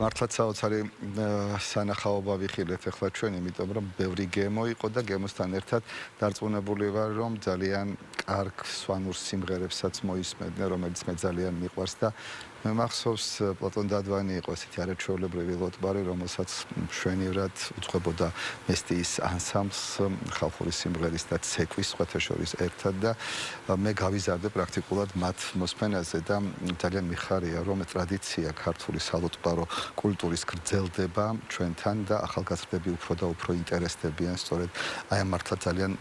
მართლაც საოცარი სანახაობა ვიხილეთ ახლა ჩვენ, იმიტომ რომ ბევრი გემო იყო და გემოსთან ერთად დარწმუნებული ვარ, რომ ძალიან კარგ სვანურ სიმღერებსაც მოისმენდნენ, რომელიც მე ძალიან მიყვარს და მე მახსოვს პლატონ დადვანი იყო ესეთი არაჩვეულებრივი ლოტბარი, რომელსაც მშვენივრად უძღვებოდა მესტიის ანსამბლს ხალხური სიმღერის და ცეკვის სხვათა შორის ერთად და მე გავიზარდე პრაქტიკულად მათ მოსმენაზე და ძალიან მიხარია, რომ ტრადიცია ქართული სალოტბარო კულტურის გრძელდება ჩვენთან და ახალგაზრდები უფრო და უფრო ინტერესდებიან სწორედ აი ამ მართლა ძალიან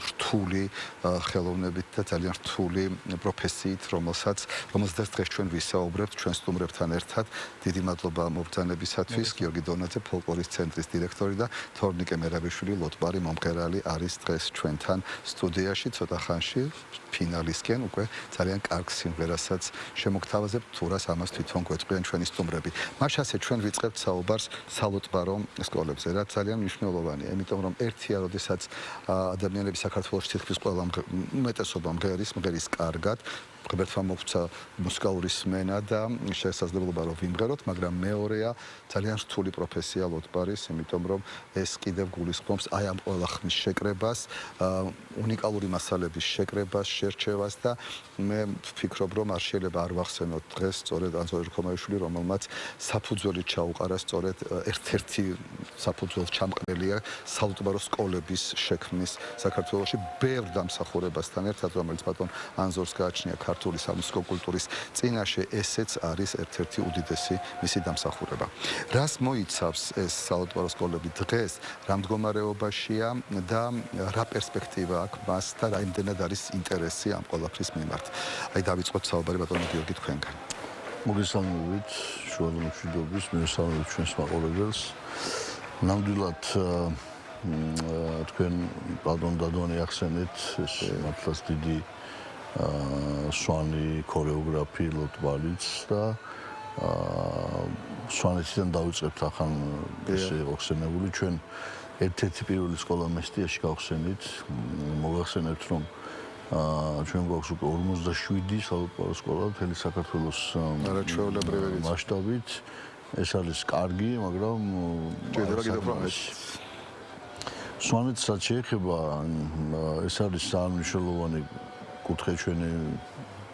რთული ხელოვნებით და ძალიან რთული პროფესიით, რომელსაც დღეს ჩვენ ვისაუბრებთ ჩვენ სტუმრებთან ერთად. დიდი მადლობა მობრძანებისათვის. გიორგი დონაძე, ფოლკლორის ცენტრის დირექტორი და თორნიკე მერაბიშვილი, ლოტბარი მომღერალი არის დღეს ჩვენთან სტუდიაში. ცოტა ხანში ფინალისკენ უკვე ძალიან კარგ სიმღერასაც შემოგთავაზებთ, თუ რას ამას თვითონ გვეწყობიან ჩვენი სტუმრები. მაშასე ჩვენ ვიწყებთ საუბარს სალოტბარო სკოლებზე, რაც ძალიან მნიშვნელოვანია, იმიტომ რომ ერთია, როდესაც ადამიანები საქართველოში თითქმის ყველა უმეტესობა მღერის კარგად, ღმერთმა მოგცა მუსიკალური სმენა და შესაძლებლობა რომ ვიმღეროთ, მაგრამ მეორეა ძალიან რთული პროფესია ლოტბარის, იმიტომ რომ ეს კიდევ გულისხმობს აი ამ ყველა ხმის შეკრებას, უნიკალური მასალების შეკრებას, შერჩევას და მე ვფიქრობ, რომ არ შეიძლება არ ვახსენოთ დღეს სწორედ ანზორ ერქომაიშვილი, რომელმაც საფუძველი ჩაუყარა სწორედ ერთ-ერთი საფუძველ ჩამყრელია სალოტბარო სკოლების შექმნის საქართველოში ბევრ დამსახურებასთან ერთად, რომელიც ბატონ ანზორს გააჩნია ქართული სამუსიკო კულტურის წინაშე, ესეც არის ერთ-ერთი უდიდესი მისი დამსახურება. რას მოიცავს ეს სალოტბარო სკოლები დღეს, რა მდგომარეობაშია და რა პერსპექტივა აქვს მას და რამდენად არის ინტერესი ამ ყველაფრის მიმართ. აი დავიწყოთ საუბარი ბატონო გიორგი თქვენგან. მოგესალმებით, შუალო მშვიდობის, მივესალმებით ჩვენს მაყურებელს. ნამდვილად თქვენ ბატონ დადვანი ახსენეთ, ეს მართლაც დიდი სვანი ქორეოგრაფი ლოტბარიც და სვანეთიდან დავიწყებთ ახან ესე ოხსენებული ჩვენ ერთ-ერთი პირველი სკოლა მესტიაში გავხსენით. მოგახსენებთ რომ ჩვენ გვაქვს უკვე 47 სალოტბარო სკოლა მთელი საქართველოს მასშტაბით. ეს არის კარგი, მაგრამ შეიძლება კიდევ უფრო მეტი. სვანეთსაც შეეხება, ეს არის საერთაშორისო კუთხე ჩვენი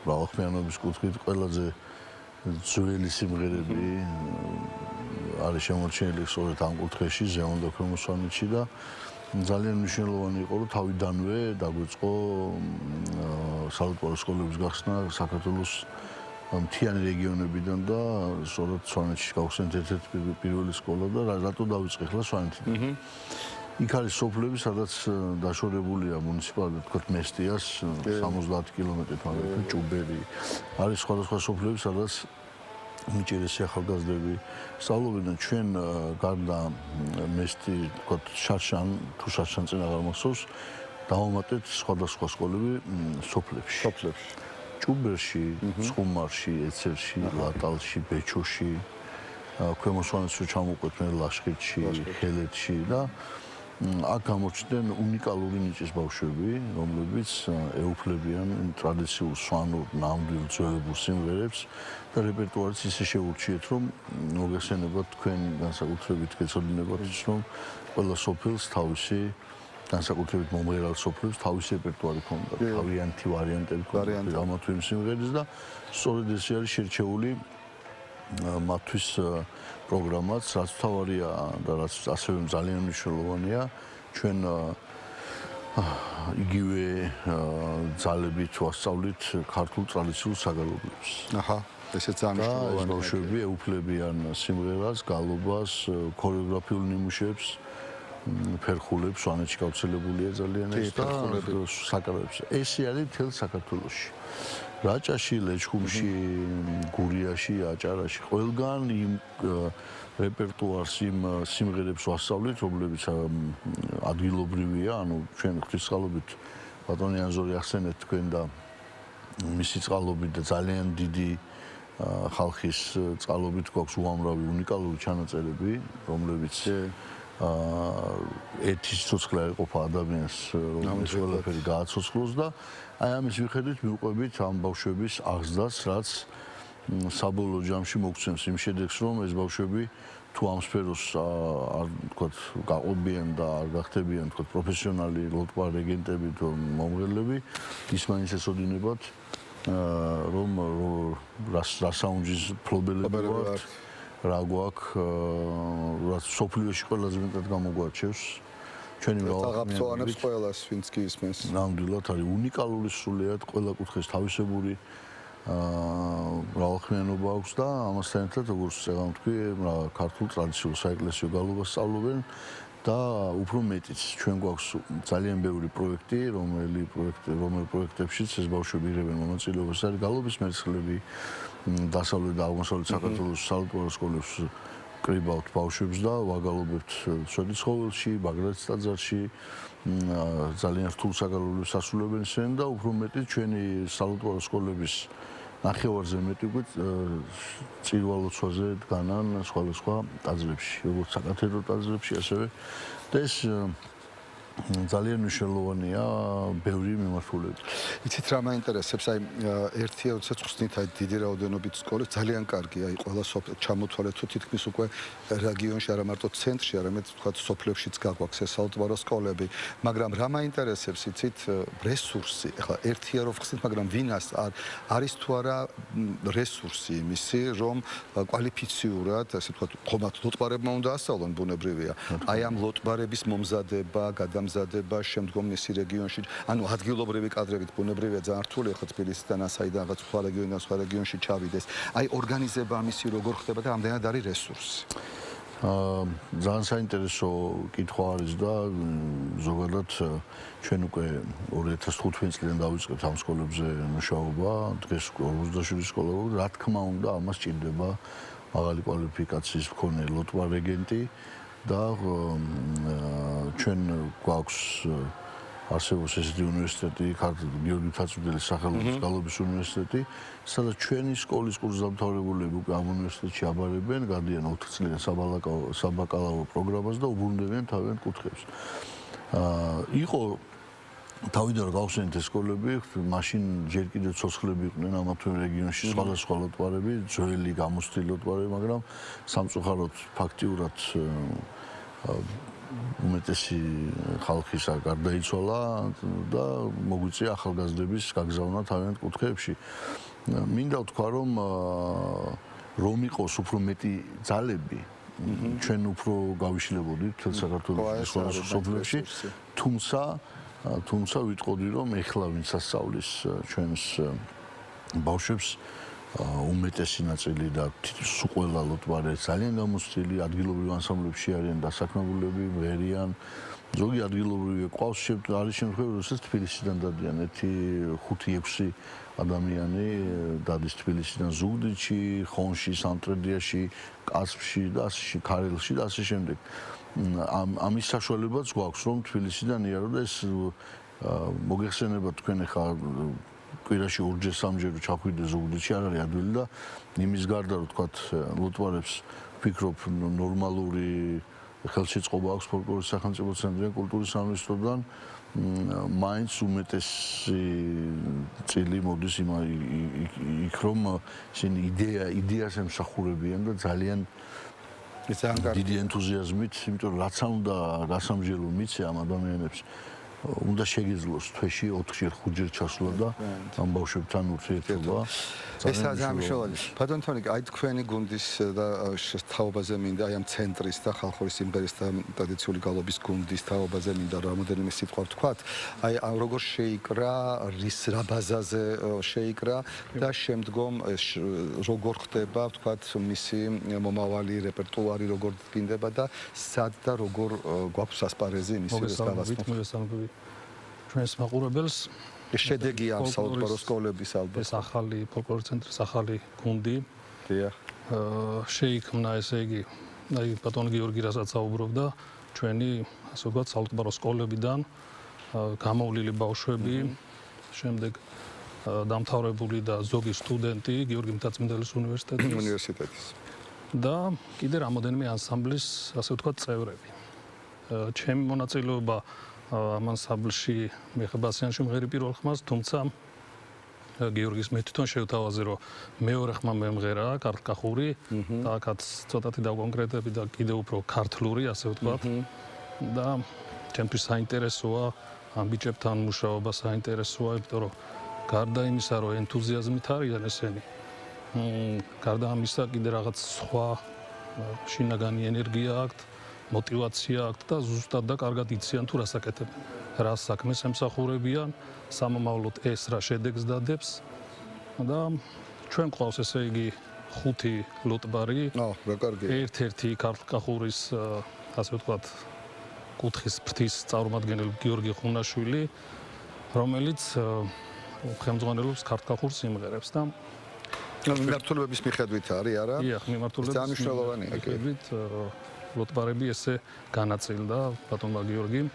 მრავალხმიანობის კუთხით ყველაზე ძველი სიმღერები არის შემორჩენილი სწორედ ამ კუთხეში, ზეონდო ქვემო სვანეთში და ძალიან მნიშვნელოვანი იყო, რომ თავიდანვე დაგვიწყო სალოტბარო სკოლების გახსნა საქართველოს მთიანი რეგიონებიდან და სწორედ სვანეთში გავხსენეთ ერთ-ერთი პირველი სკოლა და რატო დავიწყე ახლა სვანეთიდან. იქ არის სოფლები, სადაც დაშორებულია მუნიციპალიტეტი, თქვათ მესტიას 70 კილომეტრით მაგალითად ჭუბერი. არის სხვადასხვა სოფლები, სადაც მიჭირესი ახალგაზრდები სწავლობდნენ. ჩვენ გარდა მესტი, თქვათ შარშან, თუ შარშან წინ აღარ მახსოვს, დავამატეთ სხვადასხვა სკოლები სოფლებში. ჭუბერში, ცხუმარში, ეცერში, ლატალში, ბეჩოში, ქვემო სვანეთში ჩამოვყვეთ მე ლაშქრიტში, ხელეთში და აქ გამოჩნდნენ უნიკალური ნიჭის ბავშვები, რომლებიც ეუფლებიან ტრადიციულ სვანურ ნამდვილ ძველებურ სიმღერებს და რეპერტუარიც ისე შეურჩიეთ, რომ მოგესალმებათ თქვენ განსაკუთრებით გეცოდინებათ ის, რომ ყველა სოფელს თავისი განსაკუთრებით მომღერალ სოფლებს თავისი რეპერტუარი ჰქონდა, თავიანთი ვარიანტები ჰქონდა ამათვე სიმღერის და სწორედ ესე არის შერჩეული მათთვის პროგრამაც, რაც თავარია და რაც ასევე ძალიან მნიშვნელოვანია, ჩვენ იგივე ძალებით ვასწავლით ქართულ ტრადიციულ საგალობლებს. ესეც ძალიან მნიშვნელოვანია. ბავშვები ეუფლებიან სიმღერას, გალობას, ქორეოგრაფიულ ნიმუშებს, ფერხულებს, სვანეთში გავრცელებულია ძალიან ეს და საკრავებს. ესე არის მთელ საქართველოში. რაჭაში, ლეჩხუმში, გურიაში, აჭარაში ყველგან იმ რეპერტუარს, იმ სიმღერებს ვასწავლით, რომლებიც ადგილობრივია, ანუ ჩვენ ღვთისმსხალობით ბატონი ანზორი ახსენეთ თქვენ და მისი წყალობით და ძალიან დიდი ხალხის წყალობით გვაქვს უამრავი უნიკალური ჩანაწერები, რომლებიც ეთის ცოცხლა ეყოფა ადამიანს, რომელიც ყველაფერი გააცოცხლოს და აი ამის მიხედვით მივყვებით ამ ბავშვების აღზრდას, რაც საბოლოო ჯამში მოგცემს იმ შედეგს, რომ ეს ბავშვები თუ ამ სფეროს არ თქვათ გაყვებიან და არ გახდებიან თქვათ პროფესიონალი ლოტბარ რეგენტები თუ მომღერლები, ის მაინც ეცოდინებათ რომ რასაუნჯის ფლობელები ვართ, რა გვაქვს, რაც სოფლიოში ყველაზე მეტად გამოგვარჩევს. ჩვენი აღაბწოვანებს ყველას, ვინც კი ისმენს. ნამდვილად არის უნიკალური სრულიად ყველა კუთხეს თავისებური მრავალხმიანობა აქვს და ამასთან ერთად როგორც წეგან ვთქვი, ქართულ ტრადიციულ საეკლესიო გალობას სწავლობენ და უფრო მეტიც ჩვენ გვაქვს ძალიან ბევრი პროექტი, რომელი პროექტებშიც ეს ბავშვები იღებენ მონაწილეობას, არის გალობის მერცხლები, დასავლეთ და აღმოსავლეთ საქართველოს საალპო სკოლებს კრიბავთ ბავშვებს და ვაგალობებთ სვეტიცხოველში, ბაგრატის ტაძარში, ძალიან რთულ საგალობლებს ასრულებენ ისინი და უფრო მეტიც ჩვენი საალპო სკოლების ნახევარზე მეტი უკვე წირვალოცვაზე დგანან სხვადასხვა ტაძრებში, როგორც საკათედრო ტაძრებში, ასევე და ეს ძალიან მნიშვნელოვანია ბევრი მიმართულებით. იცით რა მაინტერესებს, აი ერთი როდესაც ხსნით აი დიდი რაოდენობით სკოლებს, ძალიან კარგია, აი ყველა ჩამოთვალეთ თუ თითქმის უკვე რეგიონში არა მარტო ცენტრში, არამედ თქვათ სოფლებშიც გაგვაქვს ეს საალტბარო სკოლები, მაგრამ რა მაინტერესებს, იცით, რესურსი. ეხლა ერთია რომ ხსნით, მაგრამ ვინას არის თუ არა რესურსი იმისი, რომ კვალიფიციურად, ასე ვთქვათ, ხომათ ლოტბარებმა უნდა ასწავლონ, ბუნებრივია. აი ამ ლოტბარების მომზადება, გადამზადება შემდგომ მისი რეგიონში, ანუ ადგილობრივი კადრებით ბუნებრივია ძალიან რთულია ხო თბილისიდან ასაიდან რაღაც სხვა რეგიონიდან სხვა რეგიონში ჩავიდეს. აი ორგანიზება ამისი როგორ ხდება და ამდენად არის რესურსი. ძალიან საინტერესო კითხვა არის და ზოგადად ჩვენ უკვე 2015 წლიდან დავიწყებთ ამ სკოლებზე მუშაობა, დღეს 47 სკოლა, რა თქმა უნდა, ამას ჭირდება მაღალი კვალიფიკაციის მქონე ლოტბარ რეგენტი და ჩვენ გვაქვს არსებობს ესეთი უნივერსიტეტი, გიორგი თაცვიძელის სახელობის გალობის უნივერსიტეტი, სადაც ჩვენი სკოლის კურსდამთავრებულები უკვე ამ უნივერსიტეტში აბარებენ, გადიან 4 წლიან საბაკალავრო პროგრამას და უბრუნდებიან თავიანთ კუთხეებს. იყო თავიდან რომ გავხსენეთ ეს სკოლები, მაშინ ჯერ კიდევ ცოცხლები იყვნენ ამა თუ იმ რეგიონში სხვადასხვა ლოტბარები, ძველი გამოცდილი ლოტბარები, მაგრამ სამწუხაროდ ფაქტიურად უმეტესი ხალხისა გარდაიცვალა და მოგვიწია ახალგაზრდების გაგზავნა თავიანთ კუთხეებში. მინდა ვთქვა, რომ იყოს უფრო მეტი ძალები, ჩვენ უფრო გავიშლებოდით საქართველოს სხვადასხვა სოფლებში, თუმცა ვიტყოდი, რომ ეხლა ვინც ასწავლის ჩვენს ბავშვებს უმეტესი ნაწილი და თითქმის ყველა ლოტბარი ძალიან გამოცდილი ადგილობრივ ანსამბლებში არიან დასაქმებულები, მღერიან. ზოგი ადგილობრივი ყავს, არის შემთხვევები, როდესაც თბილისიდან დადიან 5-6 ადამიანი დადის თბილისიდან ზუგდიდში, ხონში, სამტრედიაში, კასპში და ასე ქარელში და ასე შემდეგ. ამის საშუალებაც გვაქვს, რომ თბილისიდან იარო და ეს მოგეხსენება თქვენ ახლა კვირაში 2-ჯერ 3-ჯერ ჩახვიდე ზუგდიდში არ არის ადვილი და იმის გარდა რომ თქვათ ლოტბარებს ვფიქრობ ნორმალური ხელშეწყობა აქვს ფოლკლორის სახელმწიფო ცენტრიდან კულტურის სამინისტროდან მაინც უმეტესი წილი მოდის იქ რომ ისინი იდეას ემსახურებიან და ძალიან დიდი ენთუზიაზმით, იმიტომ რომ რაც უნდა გასამჯელო მიცე ამ ადამიანებს უნდა შეგეძლოს თვეში 4-ჯერ 5-ჯერ ჩასვლა და ამ ბავშვებთან ურთიერთობა. ეს ძალიან მნიშვნელოვანია. ბატონ თონიკ, აი თქვენი გუნდის და თაობაზე მინდა აი ამ ცენტრის და ხალხური სიმღერის და ტრადიციული გალობის გუნდის თაობაზე მინდა რამოდენიმე სიტყვა ვთქვათ. აი როგორ შეიკრა, რა ბაზაზე შეიკრა და შემდგომ როგორ ხდება ვთქვათ მისი მომავალი რეპერტუარი როგორ დგინდება და სად და როგორ გვაქვს ასპარეზი მისი მოგესალმებით ჩვენს მაყურებელს. შედეგია ამ საალტბარო სკოლების ალბათ. ეს ახალი ფოლკლორის ცენტრის ახალი გუნდი. დიახ. შეიქმნა ესე იგი, აი ბატონ გიორგი რასაც საუბრობდა, ჩვენი ასე ვთქვათ საალტბარო სკოლებიდან გამოვლილი ბავშვები, შემდეგ დამთავრებული და ზოგი სტუდენტი გიორგი მთაწმინდელის უნივერსიტეტის და კიდე რამოდენიმე ანსამბლის ასე ვთქვათ წევრები. ჩემი მონაწილეობა ამ ანსამბლში მეხება ასიანში მღერი პირველ ხმას, თუმცა გიორგის მე თვითონ შევთავაზე რომ მეორე ხმა მემღერა კახური და აქაც ცოტათი დავკონკრეტები და კიდევ უფრო ქართლური ასე ვთქვათ და ჩემთვის საინტერესოა ამ ბიჭებთან მუშაობა საინტერესოა იმიტომ რომ გარდა იმისა რომ ენთუზიაზმით არიან ესენი გარდა ამისა კიდე რაღაც სხვა შინაგანი ენერგია აქვთ мотивация აქვთ და ზუსტად და კარგად იციან თუ რას აკეთებენ რა საქმეს ემსახურებიან სამომავლოდ ეს რა შედეგს დადებს და ჩვენ ყავს ესე იგი 5 ლოტბარი რა კარგი ერთ-ერთი კახურის ასე ვთქვათ კუთხის ფრთის წარმომადგენელი გიორგი ხუნაშვილი რომელიც ხელმძღვანელობს ქართკახურ სიმღერებს და მიმართულების მიხედვით არის არა? დიახ, მიმართულების მნიშვნელოვანია კი. ლოტბარები ესე განაწილდა ბატონმა გიორგიმ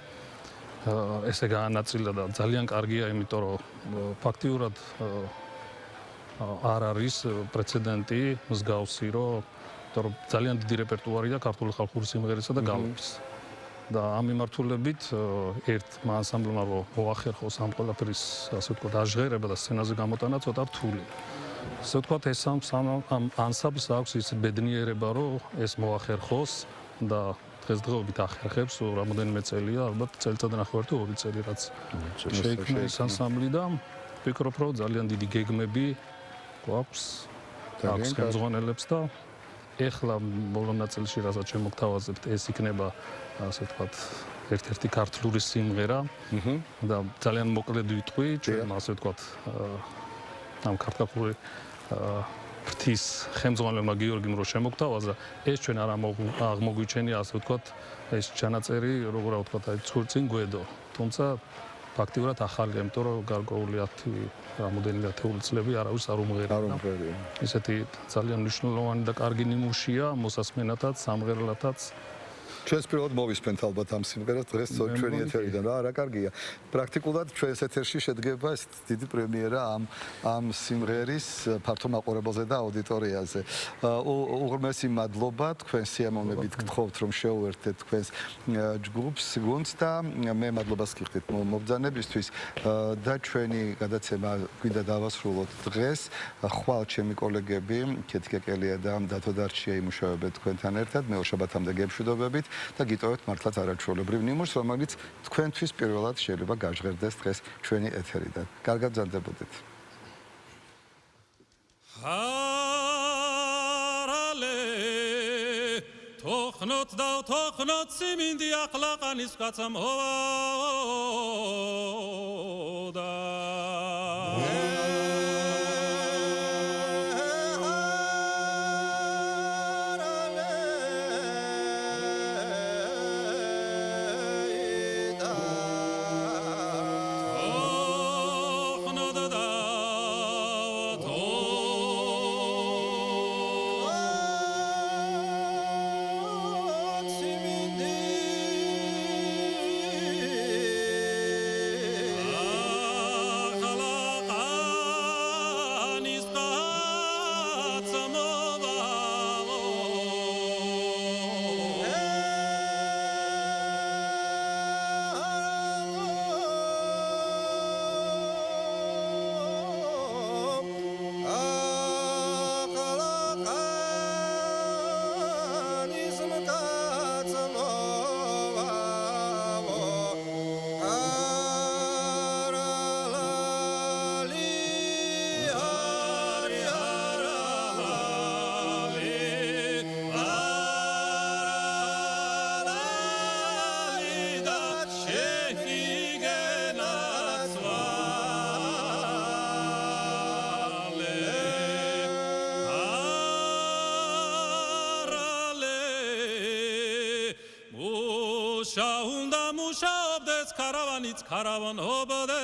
ესე განაწილდა და ძალიან კარგია, იმიტომ რომ ფაქტიურად არ არის პრეცედენტი მსგავსი, რომ ძალიან დიდი რეპერტუარია ქართული ხალხური სიმღერისა და გალობის. და ამ მიმართულებით ერთმა ანსამბლმა მოახერხოს ამ ყველაფრის ასე ვთქვათ აჟღერება და სცენაზე გამოტანა ცოტა რთული. ასე ვთქვათ ეს ამ ანსამბლს აქვს ის ბედნიერება რომ ეს მოახერხოს და დღესდღეობით ახერხებს რამოდენიმე წელია ალბათ წელიწადნახევარი თუ 2 წელი რაც შეიქმნა ეს ანსამბლი და ვფიქრობ რომ ძალიან დიდი გეგმები გვაქვს აქვს ხელმძღვანელებს და ეხლა ბოლო ნაწილში რასაც შემოგთავაზებთ ეს იქნება ასე ვთქვათ ერთ-ერთი ქართული სიმღერა და ძალიან მოკლედ ვიტყვი ჩვენ ასე ვთქვათ ამ ქართული ფრთის ხელმძღვანელმა გიორგიმ რო შემოგთავაზა ეს ჩვენ არ აღმოგვიჩენია ასე ვთქვათ ეს ჩანაწერი როგორ ვთქვათ აი წინ გვედო თუმცა ფაქტიურად ახალია იმიტომ რომ გარკვეული რამოდენიმე ათეული წლები არავის არ უმღერია ესეთი ძალიან მნიშვნელოვანი და კარგი ნიმუშია მოსასმენათაც სამღერლათაც ჩვენს პირველად მოვისმენთ ალბათ ამ სიმღერას დღეს ჩვენი ეთერიდან რა კარგია პრაქტიკულად ჩვენს ეთერში შედგება ეს დიდი პრემიერა ამ სიმღერის ფართო მაყურებელზე და აუდიტორიაზე უღრმესი მადლობა თქვენ სიამოვნებით გთხოვთ რომ შეუერთდეთ თქვენს ჯგუფს გუნდს და მე მადლობას გიხდით მობრძანებისთვის და ჩვენი გადაცემა გვინდა დავასრულოთ დღეს ხვალ ჩემი კოლეგები ქეთიკა კელია და დათო დარჩია იმუშავებენ თქვენთან ერთად მეორე შაბათამდე გემშვიდობებით და გიტოვეთ მართლაც არაჩვეულებრივ ნიმუშს, რომელიც თქვენთვის პირველად შეიძლება გაჟღერდეს დღეს ჩვენი ეთერიდან. კარგად ბრძანდებოდეთ. ჰარალე თოხნოთ და თოხნოთ სიმინდი ახლაყანის კაცამ ჰოვდა Karavan obades